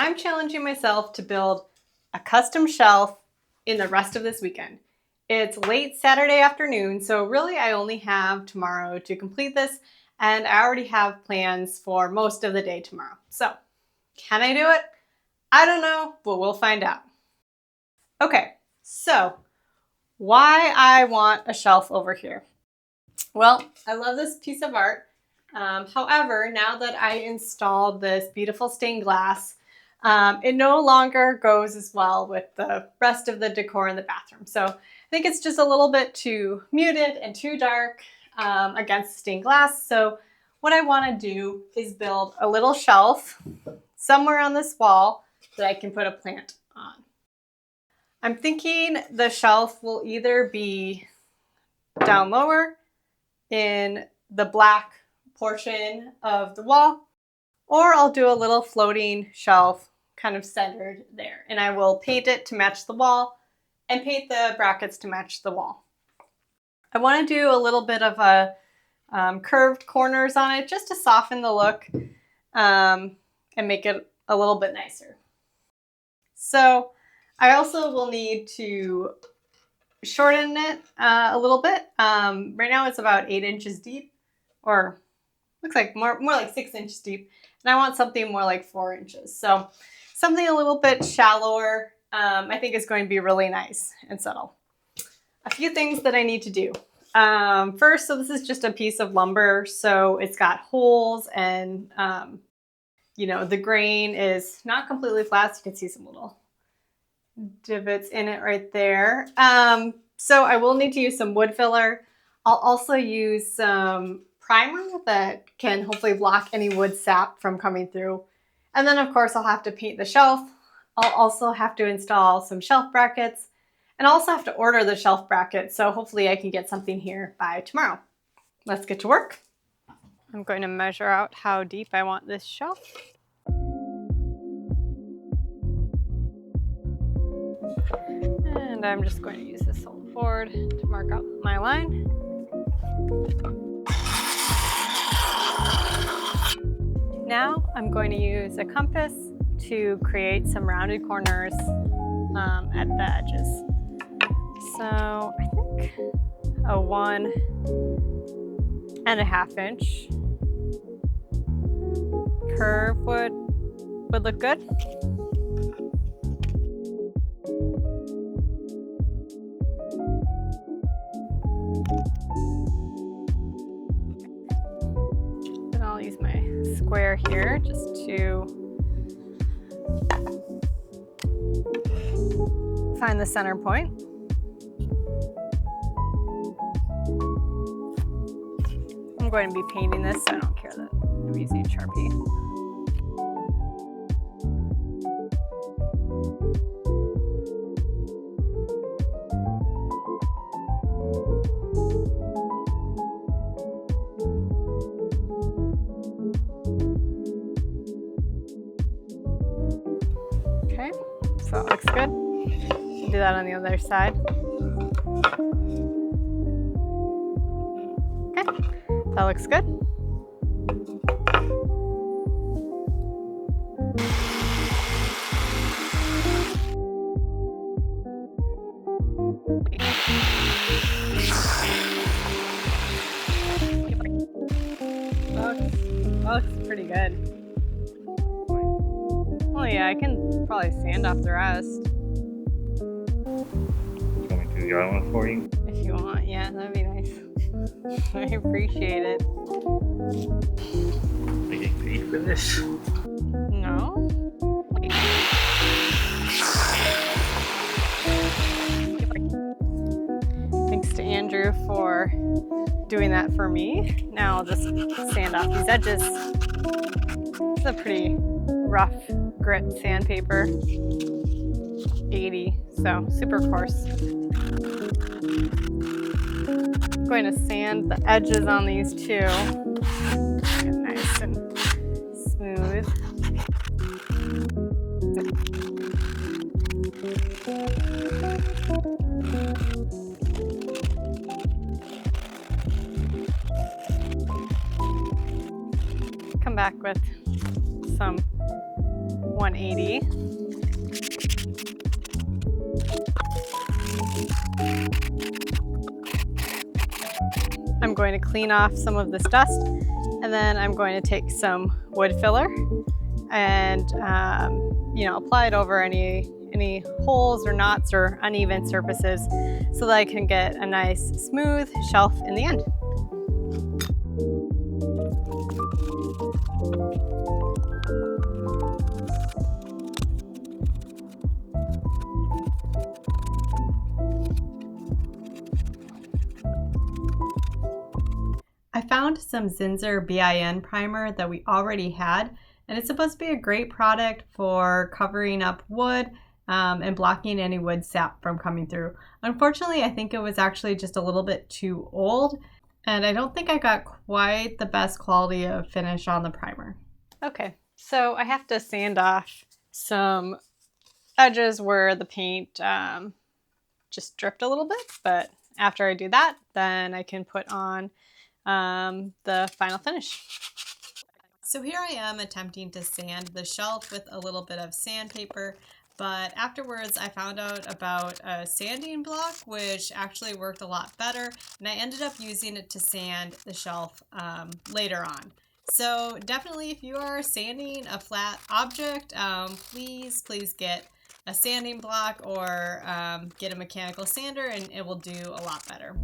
I'm challenging myself to build a custom shelf in the rest of this weekend. It's late Saturday afternoon, so really I only have tomorrow to complete this, and I already have plans for most of the day tomorrow. So, can I do it? I don't know, but we'll find out. Okay, so why I want a shelf over here. Well, I love this piece of art. However, now that I installed this beautiful stained glass, it no longer goes as well with the rest of the decor in the bathroom. So I think it's just a little bit too muted and too dark against the stained glass. So what I want to do is build a little shelf somewhere on this wall that I can put a plant on. I'm thinking the shelf will either be down lower in the black portion of the wall, or I'll do a little floating shelf kind of centered there, and I will paint it to match the wall and paint the brackets to match the wall. I want to do a little bit of a curved corners on it just to soften the look and make it a little bit nicer. So I also will need to shorten it a little bit. Right now it's about 8 inches deep, or looks like more like 6 inches deep, and I want something more like 4 inches. So something a little bit shallower, I think is going to be really nice and subtle. A few things that I need to do. First, so this is just a piece of lumber, so it's got holes, and the grain is not completely flat, so you can see some little divots in it right there. So I will need to use some wood filler. I'll also use some primer that can hopefully block any wood sap from coming through. And then of course I'll have to paint the shelf. I'll also have to install some shelf brackets, and also have to order the shelf brackets. So hopefully I can get something here by tomorrow. Let's get to work. I'm going to measure out how deep I want this shelf. And I'm just going to use this solid board to mark out my line. Now I'm going to use a compass to create some rounded corners at the edges. So I think a 1.5 inch curve would look good. Then I'll use my square here just to find the center point. I'm going to be painting this, so I don't care that I'm using a Sharpie. Okay, so that looks good. I'll do that on the other side. Okay, that looks good. Looks pretty good. Well, yeah, I can probably sand off the rest. You want me to do the other one for you? If you want, yeah, that'd be nice. I appreciate it. Are you getting paid for this? No? Thanks to Andrew for doing that for me. Now I'll just sand off these edges. It's a pretty rough grit sandpaper. 80, so super coarse. I'm going to sand the edges on these too. Get nice and smooth. Come back with some 1/2 180. I'm going to clean off some of this dust, and then I'm going to take some wood filler and apply it over any holes or knots or uneven surfaces so that I can get a nice smooth shelf in the end. I found some Zinsser BIN primer that we already had, and it's supposed to be a great product for covering up wood and blocking any wood sap from coming through. Unfortunately, I think it was actually just a little bit too old, and I don't think I got quite the best quality of finish on the primer. Okay, so I have to sand off some edges where the paint just dripped a little bit, but after I do that, then I can put on the final finish. So here I am attempting to sand the shelf with a little bit of sandpaper, but afterwards I found out about a sanding block which actually worked a lot better, and I ended up using it to sand the shelf later on. So definitely, if you are sanding a flat object, please get a sanding block or get a mechanical sander, and it will do a lot better.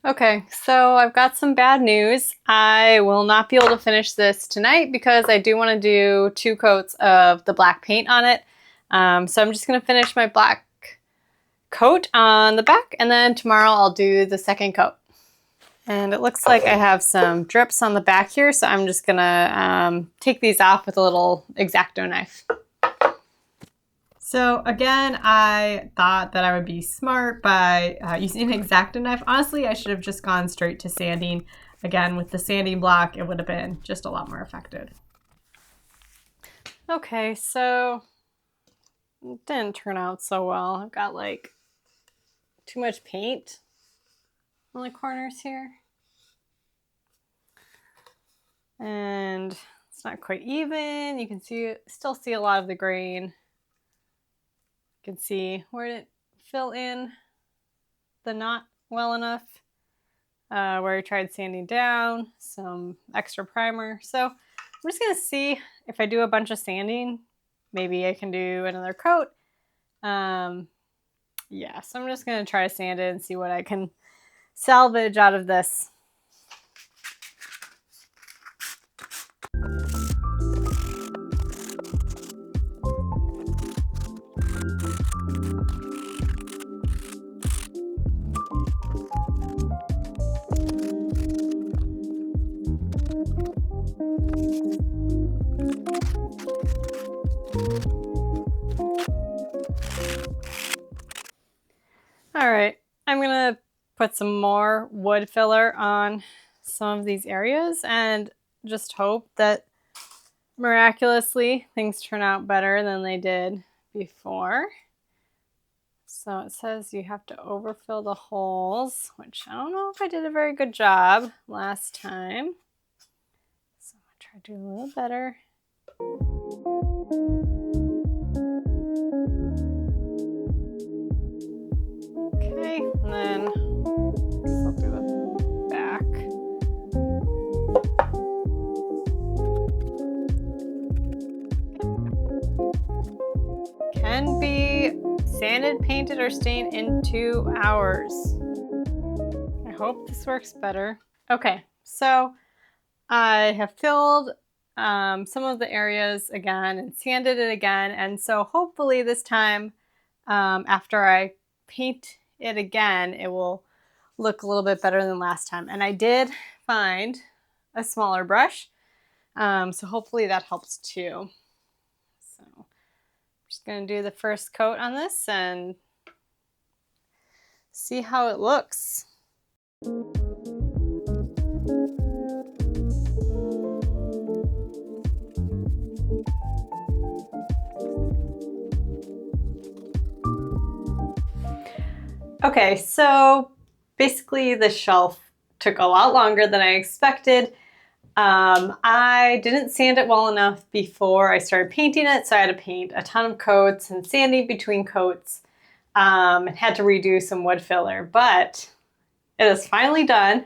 Okay, so I've got some bad news. I will not be able to finish this tonight because I do want to do 2 coats of the black paint on it. So I'm just going to finish my black coat on the back, and then tomorrow I'll do the second coat. And it looks like I have some drips on the back here, so I'm just going to take these off with a little X-Acto knife. So again, I thought that I would be smart by using an X-Acto knife. Honestly, I should have just gone straight to sanding. Again, with the sanding block, it would have been just a lot more effective. Okay, so it didn't turn out so well. I've got like too much paint on the corners here. And it's not quite even. You can still see a lot of the grain. You can see where it didn't fill in the knot well enough, where I tried sanding down, some extra primer. So I'm just gonna see if I do a bunch of sanding, maybe I can do another coat. Yeah, so I'm just gonna try to sand it and see what I can salvage out of this. All right, I'm gonna put some more wood filler on some of these areas and just hope that miraculously things turn out better than they did before. So it says you have to overfill the holes, which I don't know if I did a very good job last time. So I'm gonna try to do a little better. Okay, and then I'll do the back. Can be sanded, painted, or stained in 2 hours. I hope this works better. Okay, so I have filled some of the areas again and sanded it again, and so hopefully this time after I paint it again, it will look a little bit better than last time. And I did find a smaller brush, so hopefully that helps too. So I'm just going to do the first coat on this and see how it looks. Okay, so basically the shelf took a lot longer than I expected. I didn't sand it well enough before I started painting it, so I had to paint a ton of coats and sanding between coats, and had to redo some wood filler, but it is finally done.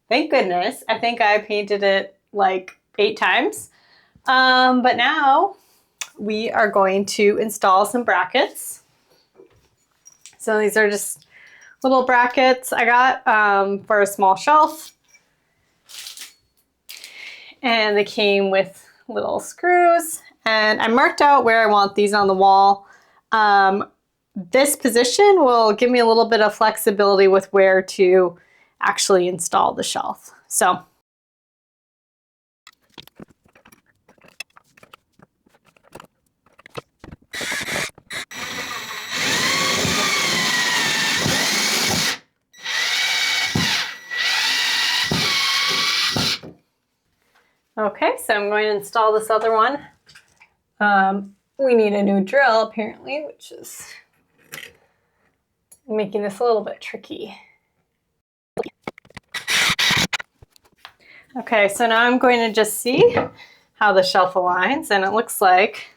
Thank goodness. I think I painted it like 8 times. But now we are going to install some brackets. So these are just little brackets I got for a small shelf. And they came with little screws. And I marked out where I want these on the wall. This position will give me a little bit of flexibility with where to actually install the shelf. So okay, so I'm going to install this other one. We need a new drill apparently, which is making this a little bit tricky. Okay, so now I'm going to just see how the shelf aligns, and it looks like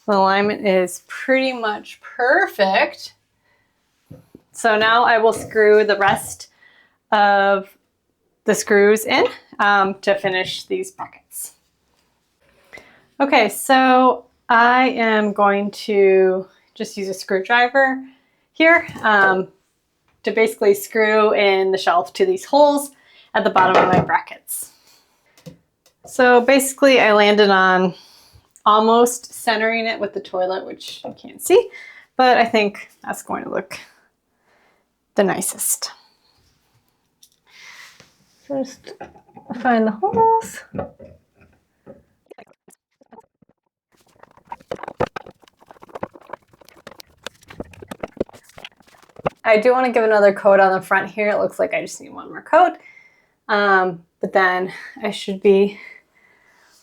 the alignment is pretty much perfect. So now I will screw the rest of the screws in to finish these brackets. Okay, so I am going to just use a screwdriver here to basically screw in the shelf to these holes at the bottom of my brackets. So basically I landed on almost centering it with the toilet, which you can't see, but I think that's going to look the nicest. Just find the holes. I do want to give another coat on the front here. It looks like I just need one more coat. But then I should be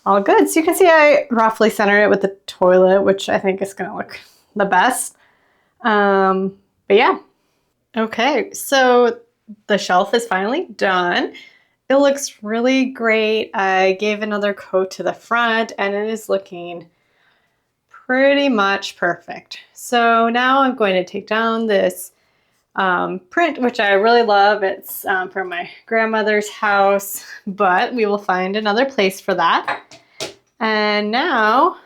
all good. So you can see I roughly centered it with the toilet, which I think is going to look the best. But yeah. Okay, so the shelf is finally done. It looks really great. I gave another coat to the front and it is looking pretty much perfect. So now I'm going to take down this print, which I really love. It's from my grandmother's house, but we will find another place for that. And now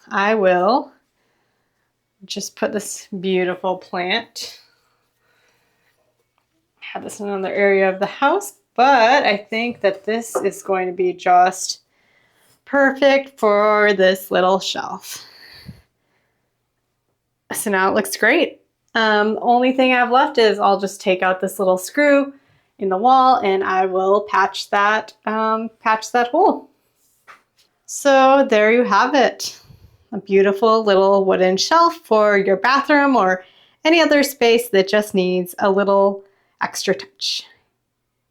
I will just put this beautiful plant. Have this in another area of the house, but I think that this is going to be just perfect for this little shelf. So now it looks great. Only thing I have left is I'll just take out this little screw in the wall and I will patch that hole. So there you have it. A beautiful little wooden shelf for your bathroom or any other space that just needs a little extra touch.